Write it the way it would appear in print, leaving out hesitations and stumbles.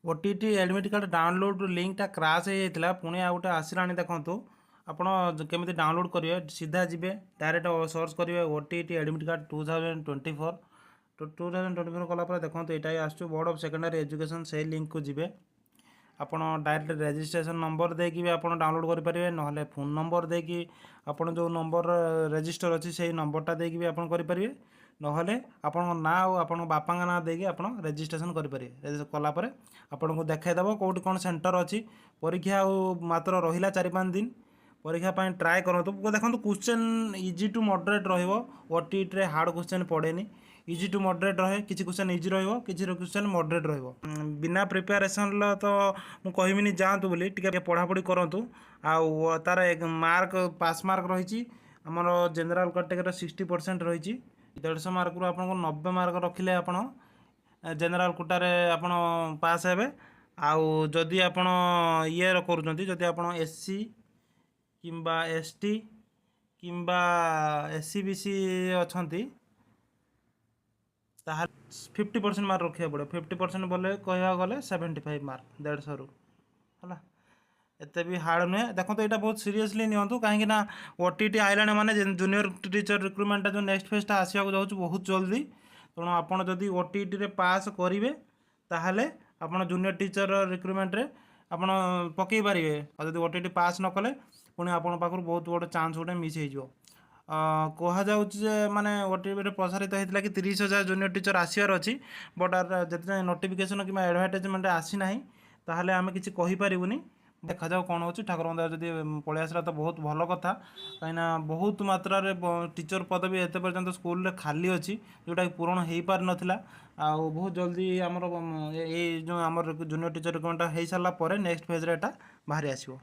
OTT admit card download लिंकटा crash हो जाता पुणी आ गए आसला देखो ଆପଣ କେମିତି ଡାଉନଲୋଡ଼ କରିବେ ସିଧା ଯିବେ ଡାଇରେକ୍ଟ ସର୍ଚ୍ଚ କରିବେ OTT ଏଡମିଟ୍ କାର୍ଡ଼ 2024 2024 କଲା ପରେ ଦେଖନ୍ତୁ ଏଇଟା ଆସୁଛି ବୋର୍ଡ଼ ଅଫ୍ ସେକେଣ୍ଡାରୀ ଏଜୁକେସନ୍ ସେଇ ଲିଙ୍କକୁ ଯିବେ ଆପଣ ଡାଇରେକ୍ଟ ରେଜିଷ୍ଟ୍ରେସନ୍ ନମ୍ବର ଦେଇକି ବି ଆପଣ ଡାଉନଲୋଡ଼ କରିପାରିବେ ନହେଲେ ଫୋନ୍ ନମ୍ବର ଦେଇକି ଆପଣ ଯେଉଁ ନମ୍ବର ରେଜିଷ୍ଟର ଅଛି ସେଇ ନମ୍ବରଟା ଦେଇକି ବି ଆପଣ କରିପାରିବେ ନହେଲେ ଆପଣଙ୍କ ନାଁ ଆଉ ଆପଣଙ୍କ ବାପାଙ୍କ ନାଁ ଦେଇକି ଆପଣ ରେଜିଷ୍ଟ୍ରେସନ୍ କରିପାରିବେ କଲା ପରେ ଆପଣଙ୍କୁ ଦେଖାଇଦେବ କେଉଁଠି କ'ଣ ସେଣ୍ଟର ଅଛି ପରୀକ୍ଷା ଆଉ ମାତ୍ର ରହିଲା 4-5 ଦିନ परीक्षा ट्राए करूँ देखो question easy to moderate OTT रे हार्ड क्वेश्चन पड़ेनी इजी टू मॉडरेट रहे किसी क्वेश्चन इजी किसी क्वेश्चन मॉडरेट बिना प्रिपेरेसन तो मुझे कहबिनी जातु बोली टिके पढ़ापढ़ी करूँ आउ तार मार्क पास मार्क रही आमर जनरल कैटेगरी 60% रही 150 मार्क रू आपको 90 मार्क रखिले आप जनरल कोटारे आप पास हे आउ जदि आप ये करुँच आप SC किंबा ST किंबा SC BC अच्छा 50% मार्क रखा पड़े 50% बोले कह गले 75 मार्क 150 है एते भी हार्ड नुहे देखो तो यहाँ बहुत सीरियसली नियंतु कहीं OTT आइलाने माने जूनियर टीचर रिक्रुटमेंट जो नेक्स्ट फेज आसवा जाऊँ बहुत जल्दी तेणु आपड़ जदि OTT रे पास करेंगे ताहले आपड़ जूनियर टीचर रिक्रुटमेंट रे आपड़ पकई पारे और जब OTT पास न कले पुणी आप बहुत बड़ा चांस गोटे मिस हो कहुचे माने OTT प्रसारित होता कि 30,000 जूनियर टीचर आसबार अच्छी बट जिते नोटिफिकेशन कि एडवर्टाइजमेंट आसी ना ताहले आम कि कहीपरूनी देखा जाऊ कौन हो ठाकुर जदि पलि आसला तो बहुत भल कथा कहीं बहुत मात्रा टीचर पदवी एत पर्यंत स्कूल खाली अच्छी जोटा कि पूरण हो पार नाला आउ बहुत जल्दी आमर ये जो आम जूनियर टीचर रिक्रुटमेंट हो सारा नेक्स्ट फेज रे बाहरी आसो।